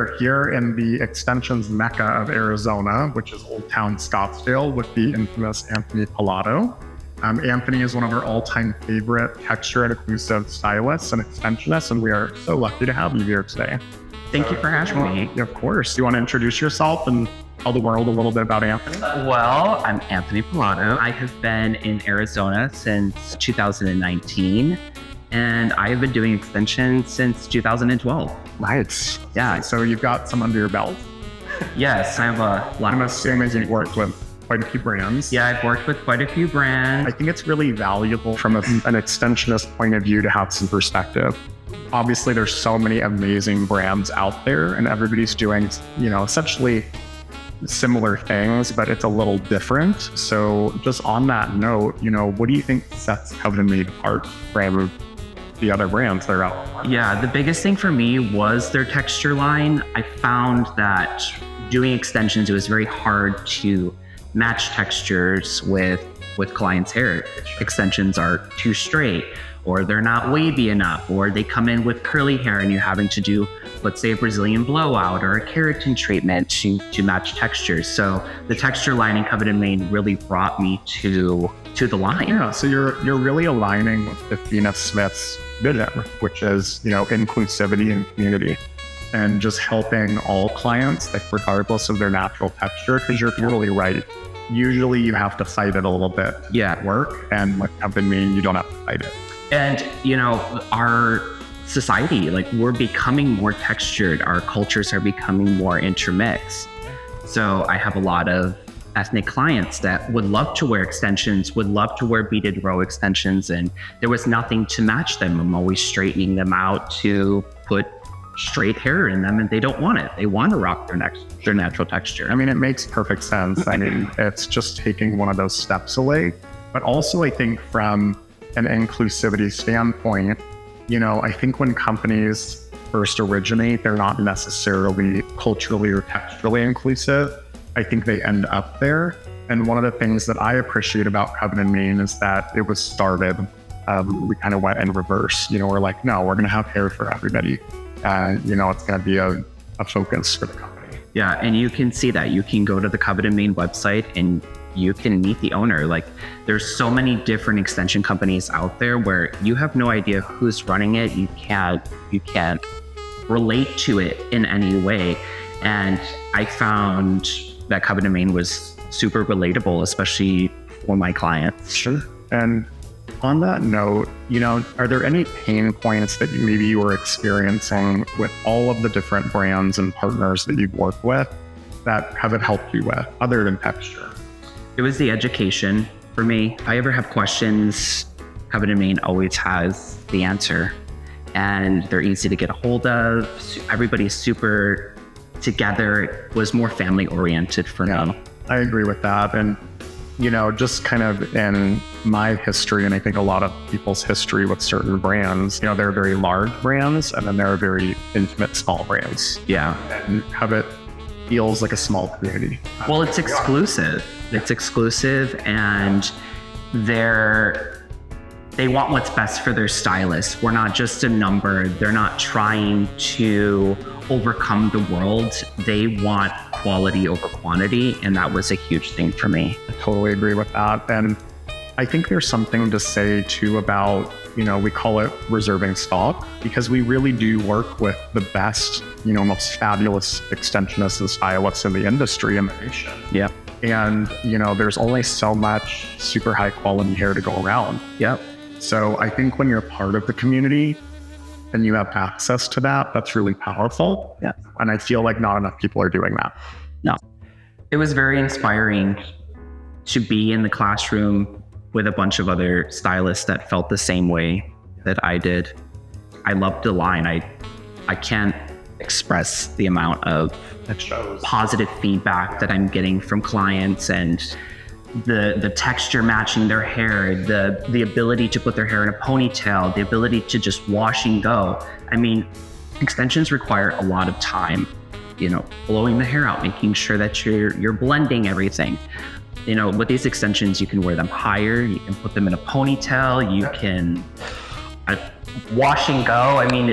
are here in the extensions mecca of Arizona, which is Old Town Scottsdale, with the infamous Anthony Palatto. Anthony is one of our all-time favorite texture and inclusive stylists and extensionists, and we are so lucky to have you here today. Thank you for having me. Of course. Do you want to introduce yourself and tell the world a little bit about Anthony? Well, I'm Anthony Palatto. I have been in Arizona since 2019, and I have been doing extensions since 2012. Nice. Yeah. So you've got some under your belt. Yes, I have a lot. I'm assuming you've worked with quite a few brands. Yeah, I've worked with quite a few brands. I think it's really valuable from an extensionist point of view to have some perspective. Obviously, there's so many amazing brands out there, and everybody's doing, essentially similar things, but it's a little different. So just on that note, what do you think sets Covet Made apart from the other brands that are out? Yeah, the biggest thing for me was their texture line. I found that doing extensions, it was very hard to match textures with clients' hair. Extensions are too straight, or they're not wavy enough, or they come in with curly hair and you're having to do, let's say, a Brazilian blowout or a keratin treatment to match textures. So the texture line in Covet Made really brought me to the line. Yeah, so you're really aligning with Athena Smith's vision, which is, inclusivity and community, and just helping all clients, like regardless of their natural texture, because you're totally right. Usually you have to fight it a little bit at work, and with Covet Made, you don't have to fight it. And, our society, we're becoming more textured. Our cultures are becoming more intermixed. So I have a lot of ethnic clients that would love to wear extensions, would love to wear beaded row extensions, and there was nothing to match them. I'm always straightening them out to put straight hair in them, and they don't want it. They want to rock their natural texture. I mean, it makes perfect sense. I mean, it's just taking one of those steps away. But also, I think from an inclusivity standpoint, I think when companies first originate, they're not necessarily culturally or texturally inclusive. I think they end up there. And one of the things that I appreciate about Covet Made is that it was started, we kind of went in reverse. We're like, no, we're going to have hair for everybody. It's going to be a focus for the company. Yeah, and you can see that. You can go to the Covet Made website and you can meet the owner. There's so many different extension companies out there where you have no idea who's running it. You can't relate to it in any way. And I found that Covet Made was super relatable, especially for my clients. Sure. And on that note, are there any pain points that maybe you were experiencing with all of the different brands and partners that you've worked with that Covet helped you with, other than texture? It was the education for me. If I ever have questions, Covet Made always has the answer, and they're easy to get a hold of. Everybody's super together. It was more family oriented for me. I agree with that. And, just kind of in my history, and I think a lot of people's history with certain brands, there are very large brands, and then there are very intimate small brands. Yeah. And Covet feels like a small community. Well, it's exclusive. It's exclusive, and they want what's best for their stylists. We're not just a number. They're not trying to overcome the world. They want quality over quantity, and that was a huge thing for me. I totally agree with that. And I think there's something to say too about, we call it reserving stock, because we really do work with the best, most fabulous extensionists and stylists in the industry in the nation. Yep. And, there's only so much super high quality hair to go around. Yep. So I think when you're part of the community and you have access to that, that's really powerful. Yeah. And I feel like not enough people are doing that. No. It was very inspiring to be in the classroom with a bunch of other stylists that felt the same way that I did. I loved the line. I can't express the amount of positive feedback that I'm getting from clients, and the texture matching their hair, the ability to put their hair in a ponytail, the ability to just wash and go. I mean, extensions require a lot of time, blowing the hair out, making sure that you're blending everything. With these extensions, you can wear them higher, you can put them in a ponytail, you can wash and go. I mean,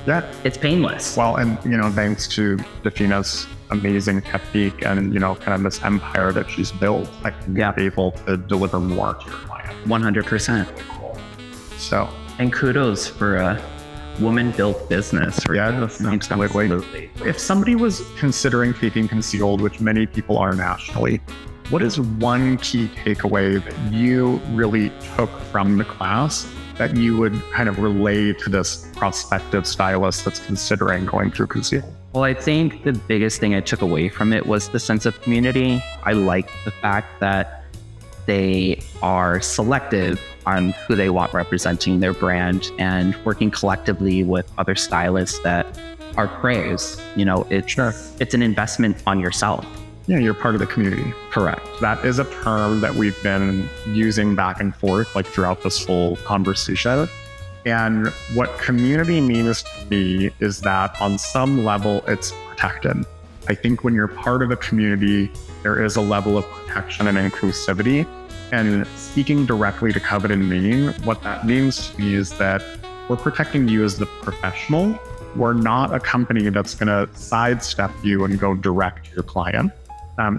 Yeah. It's painless. Well, and, thanks to Defina's amazing technique and, kind of this empire that she's built, I can be able to deliver more to your client. 100%. So. And kudos for a woman-built business. Absolutely. If somebody was considering taking concealed, which many people are nationally, what is one key takeaway that you really took from the class that you would kind of relay to this prospective stylist that's considering going through concealed? Well, I think the biggest thing I took away from it was the sense of community. I like the fact that they are selective on who they want representing their brand and working collectively with other stylists that are pros. It's an investment on yourself. Yeah, you're part of the community. Correct. That is a term that we've been using back and forth throughout this whole conversation. And what community means to me is that on some level, it's protected. I think when you're part of a community, there is a level of protection and inclusivity. And speaking directly to Covet and me, what that means to me is that we're protecting you as the professional. We're not a company that's going to sidestep you and go direct to your client.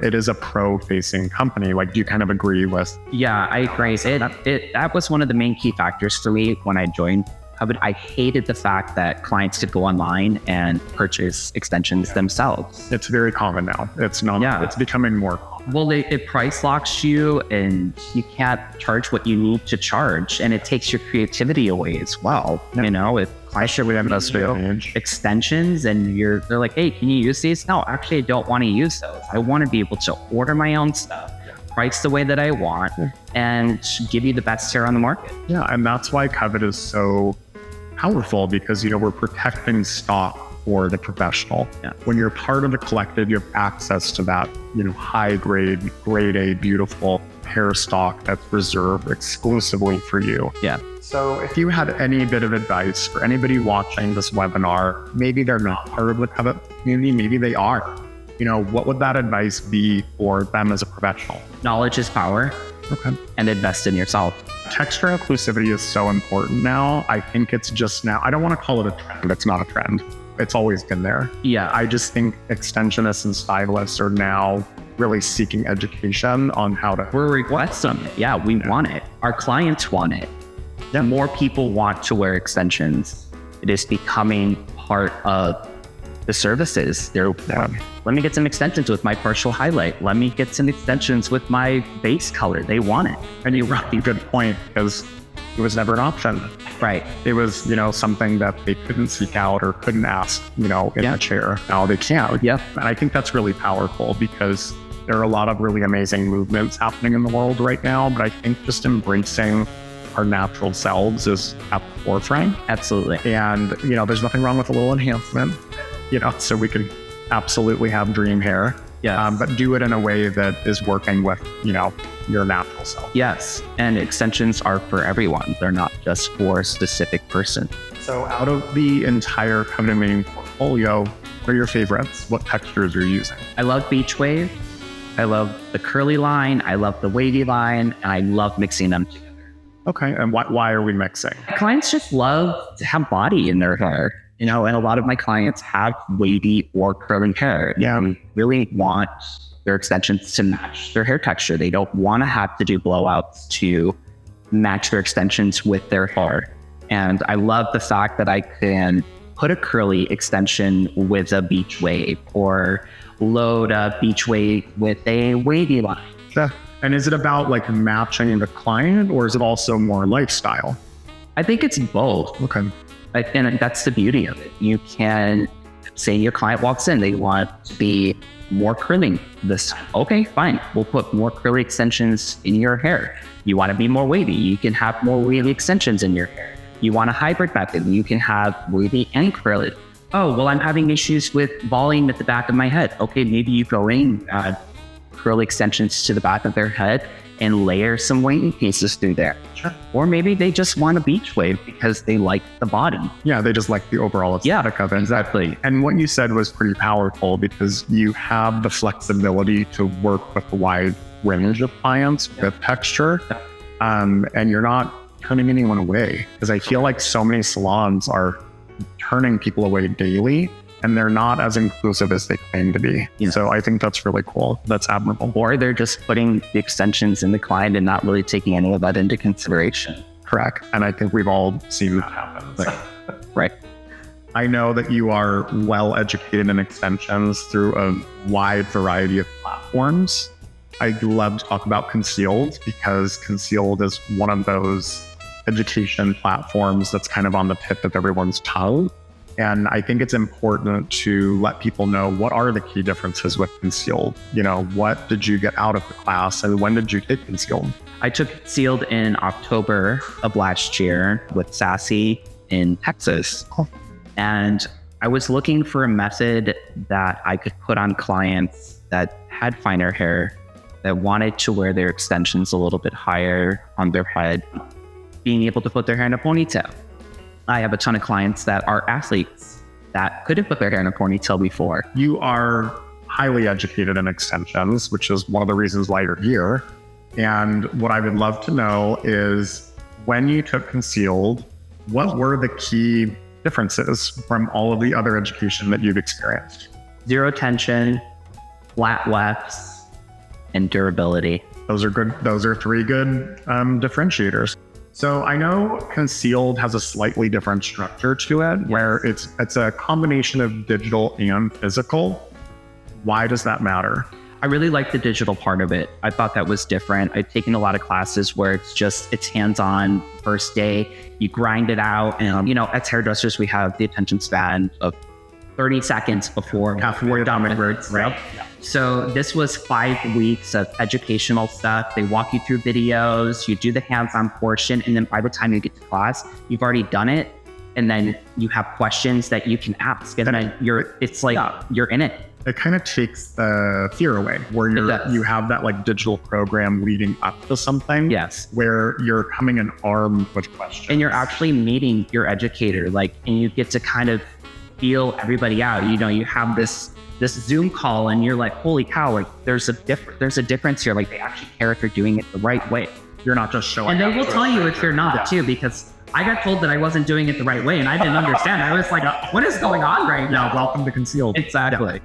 It is a pro-facing company. Do you kind of agree with? Yeah, I agree. That was one of the main key factors for me when I joined Covet. I hated the fact that clients could go online and purchase extensions themselves. It's very common now. It's not. Yeah. It's becoming more common. Well, it price locks you, and you can't charge what you need to charge, and it takes your creativity away as well. Yeah. If clients should have extensions, and they're like, "Hey, can you use these?" No, actually, I don't want to use those. I want to be able to order my own stuff, price the way that I want, and give you the best hair on the market. Yeah, and that's why Covet is so powerful, because we're protecting stock for the professional. Yeah. When you're part of the collective, you have access to that, high grade A, beautiful hair stock that's reserved exclusively for you. Yeah. So if you had any bit of advice for anybody watching this webinar, maybe they're not part of the Covet community, maybe they are, what would that advice be for them as a professional? Knowledge is power. Okay. And invest in yourself. Texture inclusivity is so important now. I think it's just now, I don't want to call it a trend. It's not a trend. It's always been there. Yeah. I just think extensionists and stylists are now really seeking education on how to. We're requesting it. Yeah, we want it. Our clients want it. Yeah. More people want to wear extensions. It is becoming part of the services. Let me get some extensions with my partial highlight. Let me get some extensions with my base color. They want it. And you brought a good point, because it was never an option. Right. It was, something that they couldn't seek out or couldn't ask, in a chair. Now they can. Yeah. And I think that's really powerful, because there are a lot of really amazing movements happening in the world right now. But I think just embracing our natural selves is at the forefront. Absolutely. And, there's nothing wrong with a little enhancement, so we can absolutely have dream hair. Yeah. But do it in a way that is working with, your natural self. Yes. And extensions are for everyone. They're not just for a specific person. So out of the entire Covet and Main portfolio, what are your favorites? What textures are you using? I love beach wave. I love the curly line. I love the wavy line. And I love mixing them together. Okay. And why are we mixing? Clients just love to have body in their hair. And a lot of my clients have wavy or curling hair. Yeah. They really want their extensions to match their hair texture. They don't want to have to do blowouts to match their extensions with their hair. And I love the fact that I can put a curly extension with a beach wave, or load a beach wave with a wavy line. Yeah. And is it about matching the client, or is it also more lifestyle? I think it's both. Okay. And that's the beauty of it. You can say your client walks in, they want to be more curling this time. Okay, fine. We'll put more curly extensions in your hair. You want to be more wavy, you can have more wavy extensions in your hair. You want a hybrid method, you can have wavy and curly. Oh, well, I'm having issues with volume at the back of my head. Okay, maybe you go in, add curly extensions to the back of their head and layer some wavy pieces through there. Sure. Or maybe they just want a beach wave because they like the bottom. Yeah, they just like the overall aesthetic of it. Exactly. And what you said was pretty powerful, because you have the flexibility to work with a wide range of clients with texture, and you're not turning anyone away. Because I feel like so many salons are turning people away daily, and they're not as inclusive as they claim to be. Yeah. So I think that's really cool. That's admirable. Or they're just putting the extensions in the client and not really taking any of that into consideration. Correct. And I think we've all seen that happen. Right. I know that you are well educated in extensions through a wide variety of platforms. I'd love to talk about Concealed, because Concealed is one of those education platforms that's kind of on the tip of everyone's tongue. And I think it's important to let people know what are the key differences with Concealed. You know, what did you get out of the class and when did you take Concealed? I took Concealed in October of last year with Sassy in Texas. Cool. And I was looking for a method that I could put on clients that had finer hair, that wanted to wear their extensions a little bit higher on their head, being able to put their hair in a ponytail. I have a ton of clients that are athletes that couldn't put their hair in a ponytail before. You are highly educated in extensions, which is one of the reasons why you're here. And what I would love to know is, when you took Concealed, what were the key differences from all of the other education that you've experienced? Zero tension, flat wefts, and durability. Those are good. Those are three good differentiators. So I know Concealed has a slightly different structure to it, where it's a combination of digital and physical. Why does that matter? I really like the digital part of it. I thought that was different. I've taken a lot of classes where it's hands-on. First day, you grind it out. And, you know, as hairdressers, we have the attention span of 30 seconds before we're done with words, right? Yeah. So this was 5 weeks of educational stuff. They walk you through videos, you do the hands-on portion, and then by the time you get to class, you've already done it. And then you have questions that you can ask, and then you're in it. It kind of takes the fear away, where you have that like digital program leading up to something. Yes. Where you're coming in armed with questions. And you're actually meeting your educator, and you get to kind of feel everybody out. You know, you have this Zoom call and you're like, holy cow, like there's a difference here. Like, they actually care if you're doing it the right way. You're not just showing And up. they will tell you if you're not too, because I got told that I wasn't doing it the right way and I didn't understand. I was like, what is going on right now? Welcome to Concealed. Exactly. Yeah.